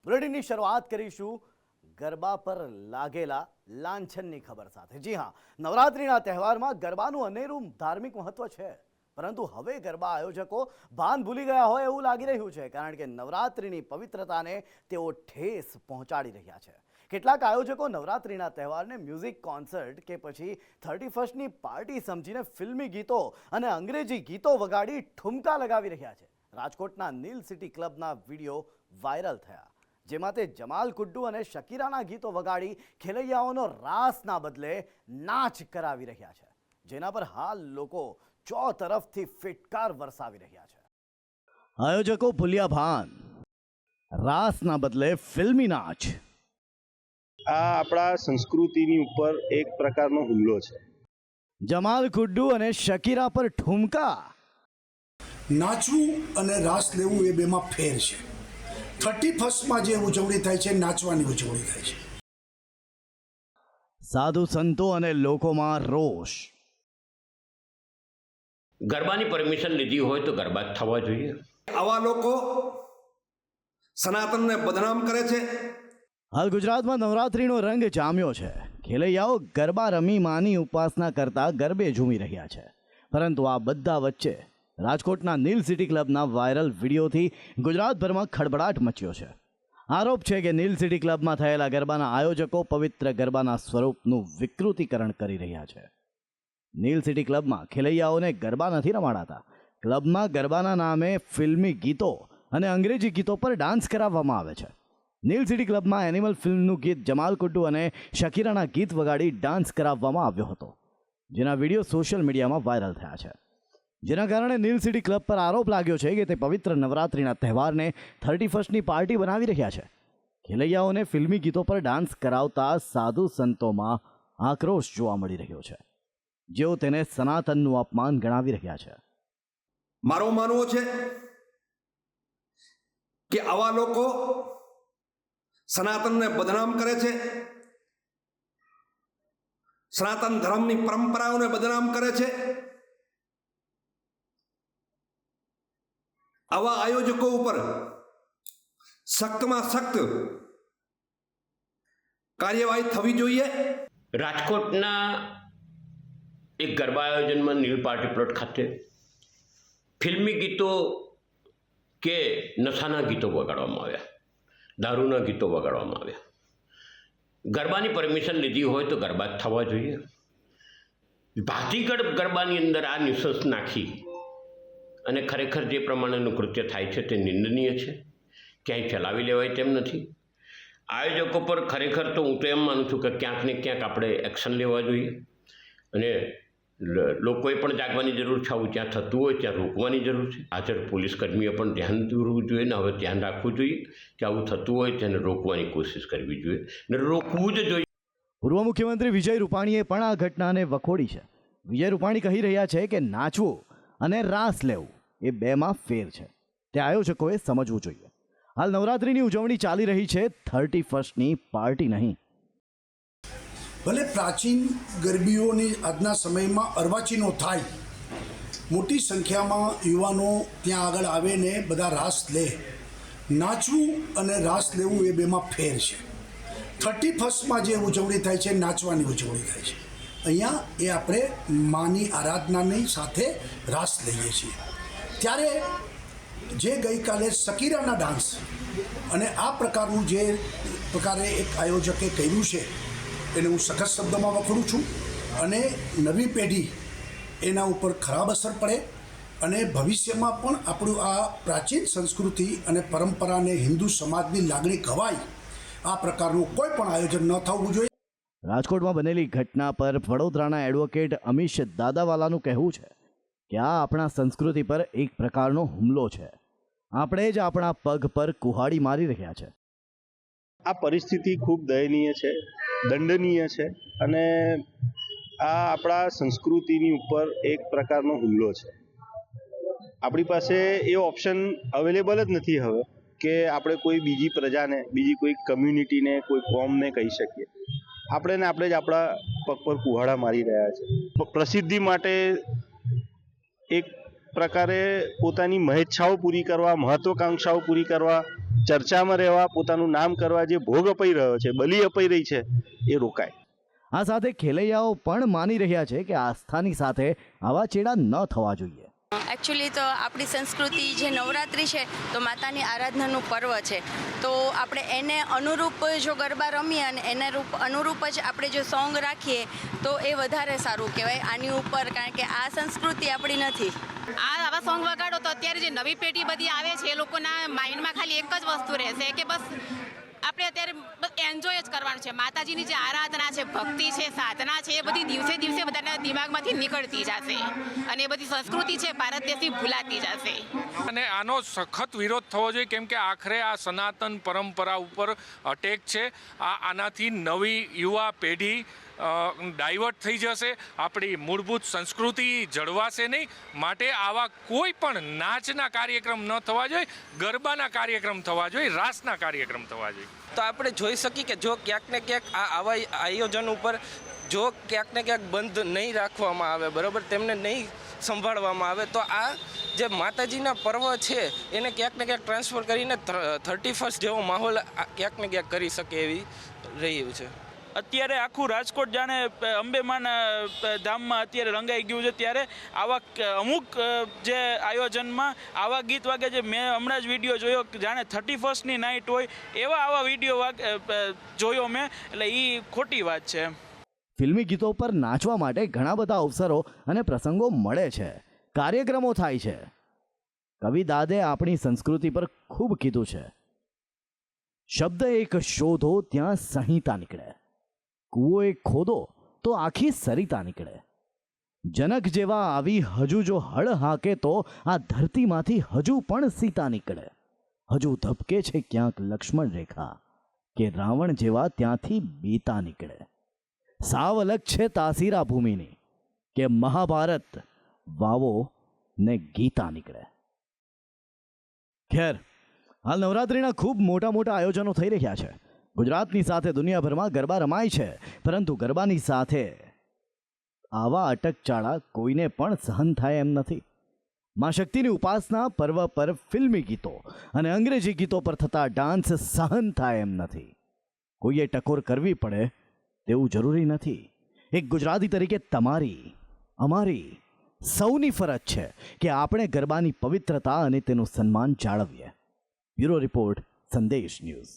બુલેટિનની શરૂઆત કરીશું ગરબા પર લાગેલા લાંછનની ખબર સાથે। જી હા, નવરાત્રિના તહેવારમાં ગરબાનું અનેરું ધાર્મિક મહત્વ છે, પરંતુ હવે ગરબા આયોજકો ભાન ભૂલી ગયા હોય એવું લાગી રહ્યું છે, કારણ કે નવરાત્રિની પવિત્રતાને તેઓ ઠેસ પહોંચાડી રહ્યા છે। કેટલાક આયોજકો નવરાત્રિના તહેવારને મ્યુઝિક કોન્સર્ટ કે પછી 31st પાર્ટી સમજીને ફિલ્મી ગીતો અને અંગ્રેજી ગીતો વગાડી ઠુમકા લગાવી રહ્યા છે। રાજકોટના નીલ સિટી ક્લબના વિડીયો વાયરલ થયા, જેમાં તે જમાલ કુડ્ડુ અને શકીરાના ગીતો વગાડી ખેલૈયાઓનો રાસના બદલે નાચ કરાવી રહ્યા છે, જેના પર હાલ લોકો ચોતરફથી ફિટકાર વરસાવી રહ્યા છે। આયોજકો ભૂલ્યા ભાન, રાસના બદલે ફિલ્મી નાચ। આ આપણા સંસ્કૃતિની ઉપર એક પ્રકારનો હુમલો છે। જમાલ કુડ્ડુ અને શકીરા પર ઠુમકા। નાચવું અને રાસ લેવું એ બેમાં ફેર છે। 31st જે ઉજવણી થાય છે, નાચવાની ઉજવણી થાય છે। સાધુ સંતો અને લોકોમાં રોષ। ગરબાની પરમિશન લીધી હોય તો ગરબા જ થવા જોઈએ। આવા લોકો સનાતનને બદનામ કરે છે। હાલ ગુજરાતમાં નવરાત્રિનો રંગ જામ્યો છે। ખેલૈયાઓ ગરબા રમી માની ઉપાસના કરતા ગરબે ઝૂમી રહ્યા છે, પરંતુ આ બધા વચ્ચે રાજકોટના નીલ સિટી ક્લબના વાયરલ વિડીયોથી ગુજરાતભરમાં ખળભળાટ મચ્યો છે। આરોપ છે કે નીલ સિટી ક્લબમાં થયેલા ગરબાના આયોજકો પવિત્ર ગરબાના સ્વરૂપનું વિકૃતિકરણ કરી રહ્યા છે। નીલ સિટી ક્લબમાં ખેલૈયાઓને ગરબા નથી રમાડાતા, ક્લબમાં ગરબાના નામે ફિલ્મી ગીતો અને અંગ્રેજી ગીતો પર ડાન્સ કરાવવામાં આવે છે। નીલ સિટી ક્લબમાં એનિમલ ફિલ્મનું ગીત જમાલ કુડ્ડુ અને શકીરાના ગીત વગાડી ડાન્સ કરાવવામાં આવ્યો હતો, જેના વિડીયો સોશિયલ મીડિયામાં વાયરલ થયા છે, જેના કારણે નીલ સિટી ક્લબ પર આરોપ લાગ્યો છે કે તે પવિત્ર નવરાત્રિના તહેવારને 31st પાર્ટી બનાવી રહ્યા છે। ખેલૈયાઓને ફિલ્મી ગીતો પર ડાન્સ કરાવતા સાધુ સંતોમાં આક્રોશ જોવા મળી રહ્યો છે, જેઓ તેને સનાતનનું અપમાન ગણાવી રહ્યા છે। મારો માનવો છે કે આવા લોકો સનાતનને બદનામ કરે છે, સનાતન ધર્મની પરંપરાઓને બદનામ કરે છે। આવા આયોજકો ઉપર સખ્તમાં સખ્ત કાર્યવાહી થવી જોઈએ। રાજકોટના એક ગરબા આયોજનમાં નીલ પાર્ટી પ્લોટ ખાતે ફિલ્મી ગીતો કે નશાના ગીતો વગાડવામાં આવ્યા, દારૂના ગીતો વગાડવામાં આવ્યા। ગરબાની પરમિશન લીધી હોય તો ગરબા જ થવા જોઈએ। ભાતીગળ ગરબાની અંદર આ નિશંસ નાખી અને ખરેખર જે પ્રમાણેનું કૃત્ય થાય છે તે નિંદનીય છે, ક્યાંય ચલાવી લેવાય તેમ નથી। આયોજકો પર ખરેખર તો હું તો એમ માનું છું કે ક્યાંક ને ક્યાંક આપણે એક્શન લેવા જોઈએ, અને લોકોએ પણ જાગવાની જરૂર છે। આવું જ્યાં થતું હોય ત્યાં રોકવાની જરૂર છે। હાજર પોલીસ કર્મીઓ પણ ધ્યાન દોરવું જોઈએ ને હવે ધ્યાન રાખવું જોઈએ કે આવું થતું હોય તેને રોકવાની કોશિશ કરવી જોઈએ ને રોકવું જ જોઈએ। પૂર્વ મુખ્યમંત્રી વિજય રૂપાણીએ પણ આ ઘટનાને વખોડી છે। વિજય રૂપાણી કહી રહ્યા છે કે નાચવું અને રાસ લેવું એ બેમાં ફેર છે, તે આયોજકોએ સમજવું જોઈએ। હાલ નવરાત્રિની ઉજવણી ચાલી રહી છે, 31st પાર્ટી નહીં। ભલે પ્રાચીન ગરબીઓની આજના સમયમાં અર્વાચીનો થાય, મોટી સંખ્યામાં યુવાનો ત્યાં આગળ આવે ને બધા રાસ લે। નાચવું અને રાસ લેવું એ બેમાં ફેર છે। 31st જે ઉજવણી થાય છે, નાચવાની ઉજવણી થાય છે। અહીંયા એ આપણે માની આરાધનાની સાથે રાસ લઈએ છીએ। ત્યારે જે ગઈકાલે શકીરાના ડાન્સ અને આ પ્રકારનું જે પ્રકારે એક આયોજકે કર્યું છે, એને હું સખત શબ્દમાં વખોડું છું, અને નવી પેઢી એના ઉપર ખરાબ અસર પડે અને ભવિષ્યમાં પણ આપણું આ પ્રાચીન સંસ્કૃતિ અને પરંપરાને હિન્દુ સમાજની લાગણી ઘવાય, આ પ્રકારનું કોઈ પણ આયોજન ન થવું જોઈએ। રાજકોટમાં બનેલી ઘટના પર વડોદરાના એડવોકેટ અમીશ દાદાવાલાનું કહેવું છે કે આ આપણા સંસ્કૃતિ પર એક પ્રકારનો હુમલો છે, આપણે જ આપણા પગ પર કુહાડી મારી રહ્યા છે। આ પરિસ્થિતિ ખૂબ દયનીય છે, દંડનીય છે, અને આ આપણા સંસ્કૃતિની ઉપર એક પ્રકારનો હુમલો છે। આપણી પાસે એ ઓપ્શન અવેલેબલ જ નથી હવે કે આપણે કોઈ બીજી પ્રજાને, બીજી કોઈ કમ્યુનિટીને, કોઈ કોમને કહી શકીએ। આપણે જ આપણા પગ પર કુહાડા મારી રહ્યા છે। પ્રસિદ્ધિ માટે એક પ્રકારે પોતાની મહેચ્છાઓ પૂરી કરવા, મહત્વાકાંક્ષાઓ પૂરી કરવા ચર્ચામાં રહેવા, પોતાનું નામ કરવા જે ભોગ અપાઈ રહ્યો છે, બલી અપાઈ રહી છે, એ રોકાય. આ સાથે ખેલૈયાઓ પણ માની રહ્યા છે કે આસ્થાની સાથે આવા ચેડા ન થવા જોઈએ. એકચ્યુઅલી તો આપણી સંસ્કૃતિ જે નવરાત્રિ છે તો માતાની આરાધનાનું પર્વ છે, તો આપણે એને અનુરૂપ જો ગરબા રમીએ અને એને અનુરૂપ જ આપણે જો સોંગ રાખીએ તો એ વધારે સારું કહેવાય આની ઉપર, કારણ કે આ સંસ્કૃતિ આપણી નથી. આવા સોંગ વગાડો તો અત્યારે જે નવી પેઢી બધી આવે છે એ લોકોના માઇન્ડમાં ખાલી એક જ વસ્તુ રહેશે કે બસ આપણે અત્યારે એન્જોય જ કરવાનું છે. માતાજીની જે આરાધના છે, ભક્તિ છે, સાધના છે, એ બધી દિવસે દિવસે બધાના દિમાગમાંથી નીકળતી જશે અને એ બધી સંસ્કૃતિ છે ભારત દેશની ભૂલાતી જશે. અને આનો સખત વિરોધ થવો જોઈએ, કેમ કે આખરે આ સનાતન પરંપરા ઉપર અટેક છે. આનાથી નવી યુવા પેઢી ડાયવર્ટ થઈ જશે, આપણી મૂળભૂત સંસ્કૃતિ જળવાશે નહીં. માટે આવા કોઈ પણ નાચના કાર્યક્રમ ન થવા જોઈએ, ગરબાના કાર્યક્રમ થવા જોઈએ, રાસના કાર્યક્રમ થવા જોઈએ. તો આપણે જોઈ શકીએ કે જો ક્યાંક ને ક્યાંક આવા આયોજન ઉપર જો ક્યાંક ને ક્યાંક બંધ નહીં રાખવામાં આવે, બરાબર, તેમને નહીં સંભાળવામાં આવે તો આ જે માતાજીના પર્વ છે એને ક્યાંક ને ક્યાંક ટ્રાન્સફર કરીને 31st જેવો માહોલ ક્યાંક ને ક્યાંક કરી શકે એવી રહ્યું છે. અત્યારે આખું રાજકોટ જાણે અંબેમાના ધામમાં અત્યારે રંગાઈ ગયું છે. ત્યારે આવા અમુક જે આયોજનમાં આવા ગીત વાગે છે, મેં હમણાં જ વિડીયો જોયો જાણે 31st નાઇટ હોય એવા આવા વિડીયો જોયો મેં, એટલે એ ખોટી વાત છે. ફિલ્મી ગીતો પર નાચવા માટે ઘણા બધા અવસરો અને પ્રસંગો મળે છે, કાર્યક્રમો થાય છે. કવિ દાદે આપણી સંસ્કૃતિ પર ખૂબ કીધું છે, શબ્દ એક શોધો ત્યાં સંહિતા નીકળે, કૂવો એક ખોદો તો આખી સરિતા નીકળે. જનક જેવા આવી હજુ જો હળ હાકે તો આ ધરતીમાંથી હજુ પણ સીતા નીકળે. હજુ ધબકે છે ક્યાંક લક્ષ્મણ રેખા કે રાવણ જેવા ત્યાંથી બીતા નીકળે. સાવ અલગ છે તાસીરા ભૂમિની કે મહાભારત વાવો ને ગીતા નીકળે. ખેર, હાલ નવરાત્રિના ખૂબ મોટા મોટા આયોજનો થઈ રહ્યા છે. ગુજરાતની સાથે દુનિયાભરમાં ગરબા રમાય છે, પરંતુ ગરબાની સાથે આવા અટકચાળા કોઈને પણ સહન થાય એમ નથી. મા શક્તિની ઉપાસના પર્વ પર ફિલ્મી ગીતો અને અંગ્રેજી ગીતો પર થતા ડાન્સ સહન થાય એમ નથી. કોઈએ ટકોર કરવી પડે તેવું જરૂરી નથી. એક ગુજરાતી તરીકે તમારી, અમારી, સૌની ફરજ છે કે આપણે ગરબાની પવિત્રતા અને તેનું સન્માન જાળવીએ. બ્યુરો રિપોર્ટ, સંદેશ ન્યૂઝ.